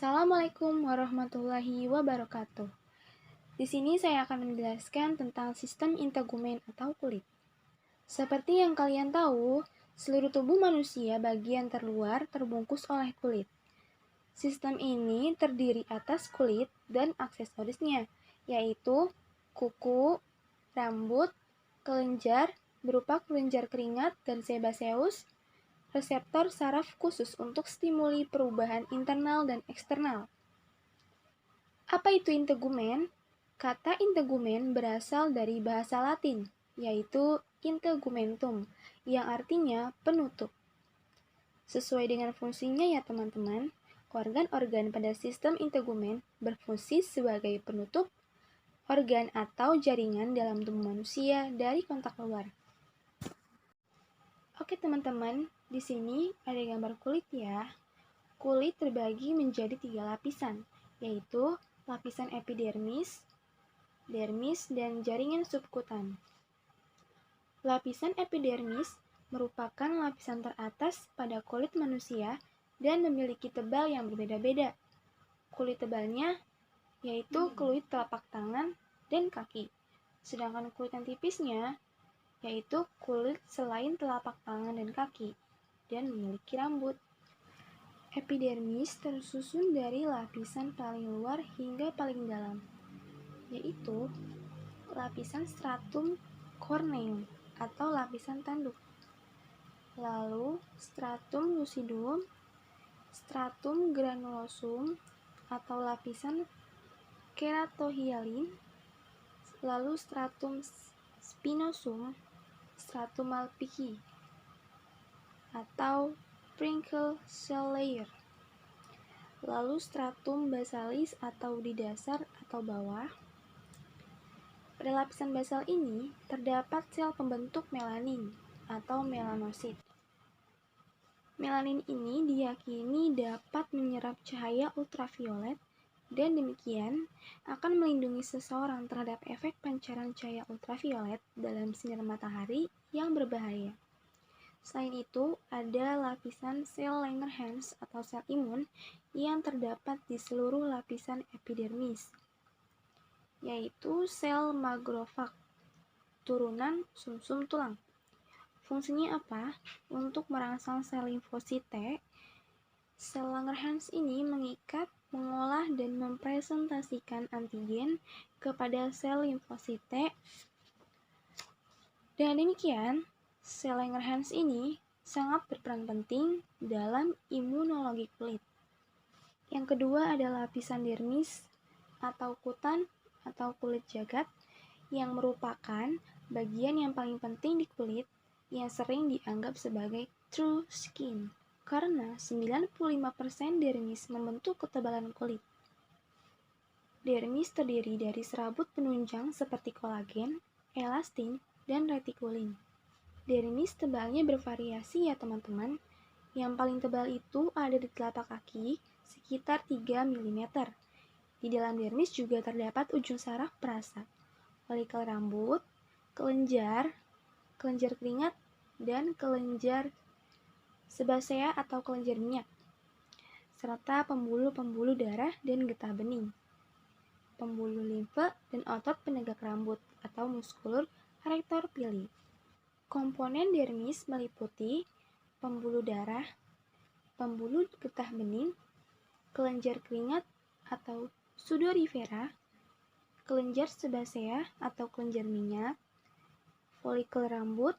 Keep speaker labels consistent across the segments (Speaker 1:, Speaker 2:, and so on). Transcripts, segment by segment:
Speaker 1: Assalamualaikum warahmatullahi wabarakatuh. Di sini saya akan menjelaskan tentang sistem integumen atau kulit. Seperti yang kalian tahu, seluruh tubuh manusia bagian terluar terbungkus oleh kulit. Sistem ini terdiri atas kulit dan aksesorisnya, yaitu kuku, rambut, kelenjar berupa kelenjar keringat dan sebaceus, reseptor saraf khusus untuk stimuli perubahan internal dan eksternal. Apa itu integumen? Kata integumen berasal dari bahasa Latin, yaitu integumentum, yang artinya penutup. Sesuai dengan fungsinya ya teman-teman, organ-organ pada sistem integumen berfungsi sebagai penutup organ atau jaringan dalam tubuh manusia dari kontak luar. Oke teman-teman, di sini ada gambar kulit ya. Kulit terbagi menjadi 3 lapisan, yaitu lapisan epidermis, dermis, dan jaringan subkutan. Lapisan epidermis merupakan lapisan teratas pada kulit manusia dan memiliki tebal yang berbeda-beda. Kulit tebalnya yaitu kulit telapak tangan dan kaki, sedangkan kulit yang tipisnya yaitu kulit selain telapak tangan dan kaki dan memiliki rambut. Epidermis tersusun dari lapisan paling luar hingga paling dalam, yaitu lapisan stratum corneum atau lapisan tanduk, lalu stratum lucidum, stratum granulosum atau lapisan keratohyalin, lalu stratum spinosum, stratum malpighi atau Prickle cell layer, lalu stratum basalis atau di dasar atau bawah. Pada lapisan basal ini terdapat sel pembentuk melanin atau melanosit. Melanin ini diyakini dapat menyerap cahaya ultraviolet dan demikian akan melindungi seseorang terhadap efek pancaran cahaya ultraviolet dalam sinar matahari yang berbahaya. Selain itu, ada lapisan sel Langerhans atau sel imun yang terdapat di seluruh lapisan epidermis, yaitu sel makrofag, turunan sumsum tulang. Fungsinya apa? Untuk merangsang sel limfosit T, sel Langerhans ini mengikat, mengolah, dan mempresentasikan antigen kepada sel limfosit T. Dengan demikian, sel Langerhans ini sangat berperan penting dalam imunologi kulit. Yang kedua adalah lapisan dermis atau kutan atau kulit jagat yang merupakan bagian yang paling penting di kulit yang sering dianggap sebagai true skin karena 95% dermis membentuk ketebalan kulit. Dermis terdiri dari serabut penunjang seperti kolagen, elastin, dan retikulin. Dermis tebalnya bervariasi ya teman-teman. Yang paling tebal itu ada di telapak kaki, sekitar 3 mm. Di dalam dermis juga terdapat ujung saraf perasa, folikel rambut, kelenjar keringat, dan kelenjar sebasea atau kelenjar minyak, serta pembuluh-pembuluh darah dan getah bening, pembuluh limfe, dan otot penegak rambut atau muskulur erector pili. Komponen dermis meliputi pembuluh darah, pembuluh getah bening, kelenjar keringat atau sudorifera, kelenjar sebasea atau kelenjar minyak, folikel rambut,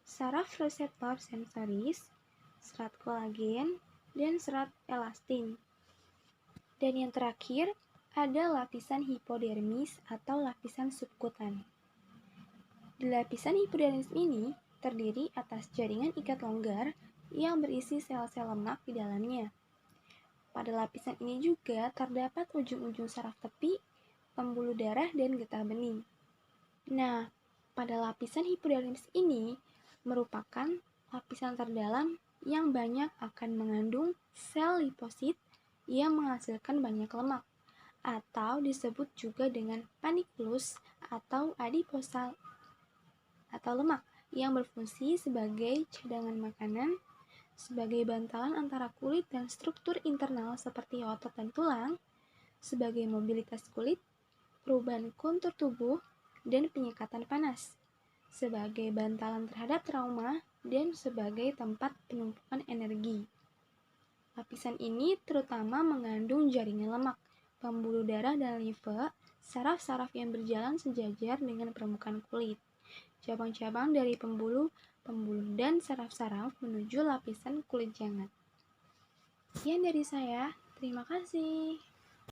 Speaker 1: saraf reseptor sensoris, serat kolagen, dan serat elastin. Dan yang terakhir, ada lapisan hipodermis atau lapisan subkutan. Di lapisan hipodermis ini terdiri atas jaringan ikat longgar yang berisi sel-sel lemak di dalamnya. Pada lapisan ini juga terdapat ujung-ujung saraf tepi, pembuluh darah, dan getah bening. Nah, pada lapisan hipodermis ini merupakan lapisan terdalam yang banyak akan mengandung sel liposit yang menghasilkan banyak lemak, atau disebut juga dengan panniculus atau adiposa atau lemak yang berfungsi sebagai cadangan makanan sebagai bantalan antara kulit dan struktur internal seperti otot dan tulang, sebagai mobilitas kulit, perubahan kontur tubuh, dan penyekatan panas, sebagai bantalan terhadap trauma, dan sebagai tempat penumpukan energi. Lapisan ini terutama mengandung jaringan lemak, pembuluh darah dan limfe, saraf-saraf yang berjalan sejajar dengan permukaan kulit, cabang-cabang dari pembuluh, dan saraf-saraf menuju lapisan kulit jangat. Sekian dari saya, terima kasih.